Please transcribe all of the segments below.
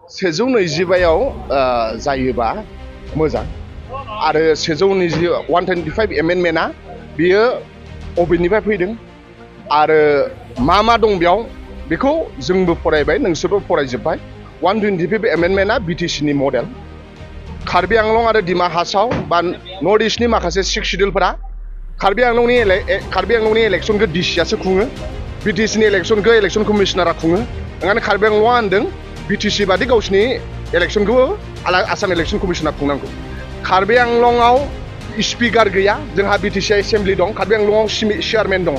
125 जायोबा मोजां आरो 125 एमेन्डमेन्टआ बियो अबेनिफ्राय फैदों आरो मा दं बेयाव बेखौ जोंबो फरायबाय नोंसोरबो फरायजोब्बाय 125 एमेन्डमेन्टआ बिटिसिनि मडेल कार्बि आंलं आरो दिमा हासाव बा नर्थ इस्टनि माखासे 6 शिड्युलफोरा कार्बि आंलंनि इलेक्सनखौ डिसिआसो खुङो बिटिसिनि इलेक्सन कमिशनारा खुङो ओंखायनो कार्बि आंलंआ होनदों बिटिसि बादि गावसिनि इलेक्सनखौ आसाम इलेक्सन कमिशना खुंनांगौ कार्बि आंलंआव स्पिकार गैया जोंहा बिटिसि एसेम्बलि दं कार्बि आंलंआव चेयारमेन दं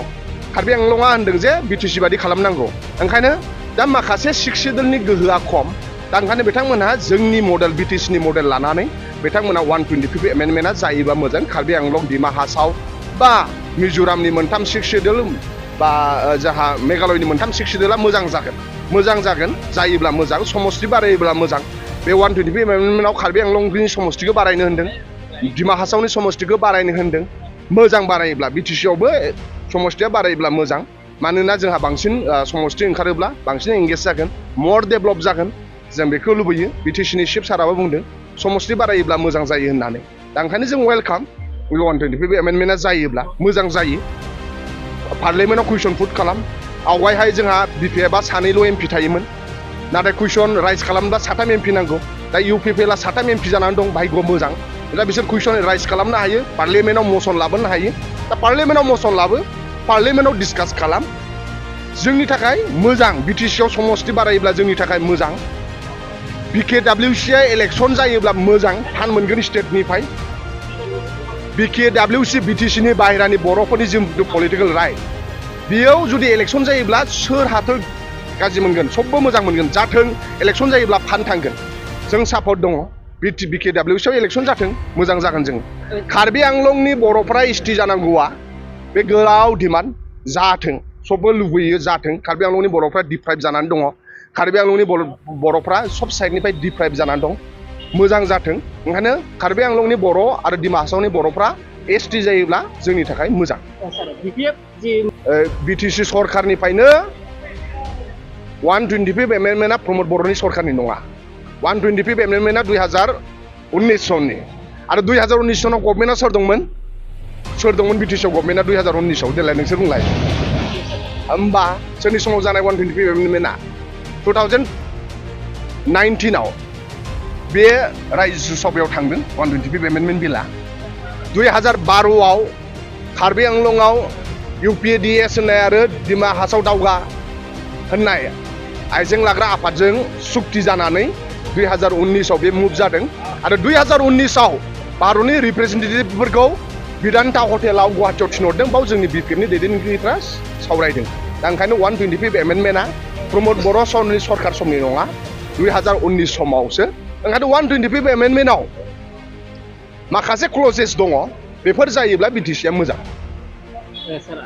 कार्बि आंलंआ होनदों जे बिटिसि बादि खालामनांगौ ओंखायनो दा माखासे 6 शिड्युलनि गोहोआ खम दा ओंखायनो बिथांमोनहा जोंनि मडेल बिटिसिनि मडेल लानानै बिथांमोना 125 एमेन्डमेन्टआ जायोबा मोजां कार्बि आंलं दिमा हासाव बा मिजोरामनि मोनथाम 6 शिड्युल बा जाहा मेघालयनि मोनथाम 6 शिड्युलआ मोजां जागोन जायोब्ला मोजां समस्ति बारायोब्ला मोजां बे 125 एमेन्डमेन्टआव कार्बि आंलंनि समस्तिखौ बारायनो होनदों दिमा हासावनि समस्तिखौ बारायनो होनदों मोजां बारायोब्ला बिटिसिआवबो समस्तिया बारायोब्ला मोजां मानोना जोंहा बांसिन समस्ति ओंखारोब्ला बांसिन एंगेज जागोन मर डेभेलप जागोन जों बेखौ लुबैयो बिटिसिनि चिफ साराबो बुंदों समस्ति बारायोब्ला मोजां जायो होननानै दा ओंखायनो जों वेलकाम 125 एमेन्डमेन्टआ जायोब्ला मोजां जायो पार्लियामेन्टआव कुइसन पुट खालाम आवगायहाय जोंहा बिपिएफआ सानैल' एमपि थायोमोन नाथाय कुइसन राइज खालामब्ला 7 एमपि नांगौ दा इउपिपिएलआ 7 एमपि जानानै दं भाग्य मोजां दा बिसोर कुइसन राइज खालामनो हायो पार्लियामेन्टआव मसन लाबोनो हायो दा पार्लियामेन्टआव मसन लाबो पार्लियामेन्टआव डिसकास खालाम जोंनि थाखाय मोजां बिटिसिआव समस्ति बारायोब्ला जोंनि थाखाय मोजां बिकेडब्लिउसिआ इलेक्सन जायोब्ला मोजां फान्ड मोनगोन स्टेटनिफ्राय बिकेडब्लिउसि बिटिसिनि बाहेरानि बर'फोरनि जिथु पलिटिकेल राइट बेयाव जुदि इलेक्सन जायोब्ला सोर हाथो गाज्रि मोनगोन सबबो मोजां मोनगोन जाथों इलेक्सन जायोब्ला फान्ड थांगोन जों सापर्ट दङ बिकेडब्लिउसिआव इलेक्सन जाथों मोजां जागोन जों कार्बि आंलंनि बर'फ्रा एसटि जानांगौआ बे गोलाव डिमान्ड जाथों सबबो लुबैयो जाथों कार्बि आंलंनि बर'फ्रा डिप्राइभ जानानै दङ कार्बि आंलंनि बर'फ्रा सब साइडनिफ्राय डिप्राइभ जानानै दं मोजां जाथों ओंखायनो कार्बि आंलंनि बर' आरो दिमा हासावनि बर'फ्रा एसटि जायोब्ला जोंनि थाखाय मोजां बिटिसि सरकारनिफ्रायनो 125 एमेन्डमेन्टआ प्रमद बर'नि सरकारनि नङा 125 एमेन्डमेन्टआ 2019 सननि आरो 2019 सनाव गभर्नमेन्टआ सोर दंमोन बिटिसिआव गभर्नमेन्टआ 2019आव देलाय नोंसोर बुंलाय होमबा सोरनि समाव जानाय 125 एमेन्डमेन्टआ 2019आव बे रायजो सभायाव थांदों 125 एमेन्डमेन्ट बिलआ 2012आव कार्बि आंलंआव इउपिएडिएस होननाय आरो दिमा हासाव दावगा होननाय आइजें लाग्रा आफादजों सुक्ति जानानै 2019आव बे मुभ जादों आरो 2019आव भारतनि रिप्रेजेन्टेटिभफोरखौ बिदान्ता हटेलाव गुवाहाटीआव थिनहरदों बाव जोंनि बिपिएफनि दैदेनगिरिफ्रा सावरायदों दा ओंखायनो 125 एमेन्डमेन्टआ प्रमद बर' समनि सरकार समनि नङा 2019 समावसो ओंखायनो 125 एमेन्डमेन्टआव माखासे क्लजेस दङ बेफोर जायोब्ला बिटिसिआ मोजां सर